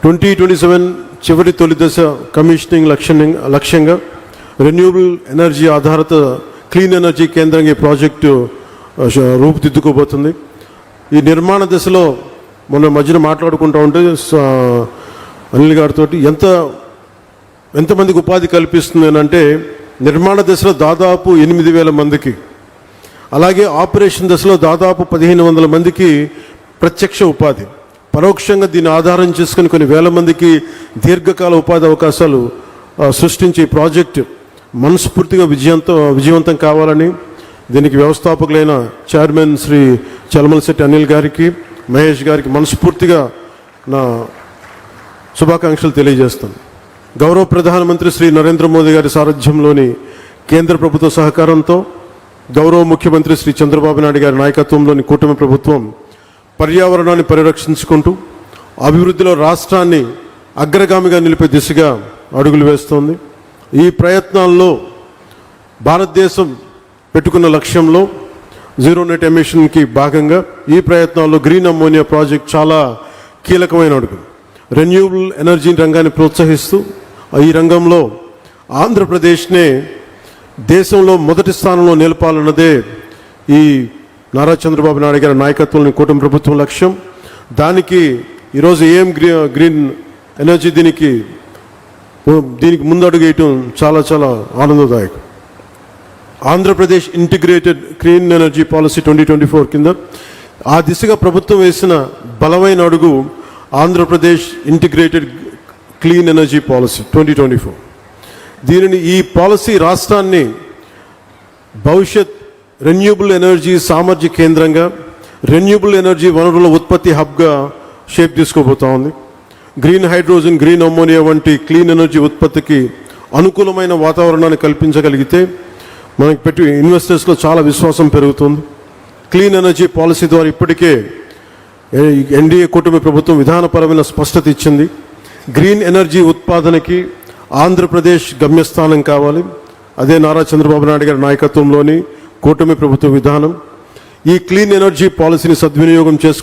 2027 చివరి తొలి దశ కమిషనింగ్ లక్ష్యంగా రెన్యూబుల్ ఎనర్జీ ఆధారిత క్లీన్ ఎనర్జీ కేంద్రంగా ఈ ప్రాజెక్టు రూపుదిద్దుకోబోతుంది. ఈ నిర్మాణ దశలో మొన్న మధ్యన మాట్లాడుకుంటూ ఉంటే అనిల్ గారితో ఎంతమందికి ఉపాధి కల్పిస్తుంది అని అంటే, నిర్మాణ దశలో దాదాపు 8,000 మందికి, అలాగే ఆపరేషన్ దశలో దాదాపు 1,500 మందికి ప్రత్యక్ష ఉపాధి, పరోక్షంగా దీన్ని ఆధారం చేసుకుని కొన్ని వేల మందికి దీర్ఘకాల ఉపాధి అవకాశాలు సృష్టించే ప్రాజెక్టు మనస్ఫూర్తిగా విజయవంతం కావాలని దీనికి వ్యవస్థాపకులైన చైర్మన్ శ్రీ చలమలశెట్టి అనిల్ గారికి, మహేష్ గారికి మనస్ఫూర్తిగా నా శుభాకాంక్షలు తెలియజేస్తాను. గౌరవ ప్రధానమంత్రి శ్రీ నరేంద్ర మోదీ గారి సారథ్యంలోని కేంద్ర ప్రభుత్వ సహకారంతో గౌరవ ముఖ్యమంత్రి శ్రీ చంద్రబాబు నాయుడు గారి నాయకత్వంలోని కూటమి ప్రభుత్వం పర్యావరణాన్ని పరిరక్షించుకుంటూ అభివృద్ధిలో రాష్ట్రాన్ని అగ్రగామిగా నిలిపే దిశగా అడుగులు వేస్తోంది. ఈ ప్రయత్నాల్లో భారతదేశం పెట్టుకున్న లక్ష్యంలో జీరో నెట్ ఎమిషన్కి భాగంగా ఈ ప్రయత్నాల్లో గ్రీన్ అమ్మోనియా ప్రాజెక్ట్ చాలా కీలకమైన అడుగు. రెన్యూబుల్ ఎనర్జీ రంగాన్ని ప్రోత్సహిస్తూ ఈ రంగంలో ఆంధ్రప్రదేశ్నే దేశంలో మొదటి స్థానంలో నిలపాలన్నదే ఈ నారా చంద్రబాబు నాయుడు గారి నాయకత్వంలోని కూటమి ప్రభుత్వం లక్ష్యం. దానికి ఈరోజు గ్రీన్ ఎనర్జీ దీనికి ముందడుగు వేయటం చాలా చాలా ఆనందదాయకం. Andhra Pradesh integrated clean energy policy 2024 కింద ఆ దిశగా ప్రభుత్వం వేసిన బలమైన అడుగు Andhra Pradesh integrated clean energy policy 2024. దీనిని ఈ పాలసీ రాష్ట్రాన్ని భవిష్యత్ రెన్యూబుల్ ఎనర్జీ సామర్థ్య కేంద్రంగా, రెన్యూబుల్ ఎనర్జీ వనరుల ఉత్పత్తి హబ్గా షేప్ తీసుకోబోతా ఉంది. గ్రీన్ హైడ్రోజన్, గ్రీన్ అమ్మోనియా వంటి క్లీన్ ఎనర్జీ ఉత్పత్తికి అనుకూలమైన వాతావరణాన్ని కల్పించగలిగితే మనకి పెట్టి ఇన్వెస్టర్స్లో చాలా విశ్వాసం పెరుగుతుంది. క్లీన్ ఎనర్జీ పాలసీ ద్వారా ఇప్పటికే ఎన్డీఏ కూటమి ప్రభుత్వం విధానపరమైన స్పష్టత ఇచ్చింది. గ్రీన్ ఎనర్జీ ఉత్పాదనకి ఆంధ్రప్రదేశ్ గమ్యస్థానం కావాలి. అదే నారా చంద్రబాబు నాయుడు గారి నాయకత్వంలోని కూటమి ప్రభుత్వ విధానం. ఈ క్లీన్ ఎనర్జీ పాలసీని సద్వినియోగం చేసుకుని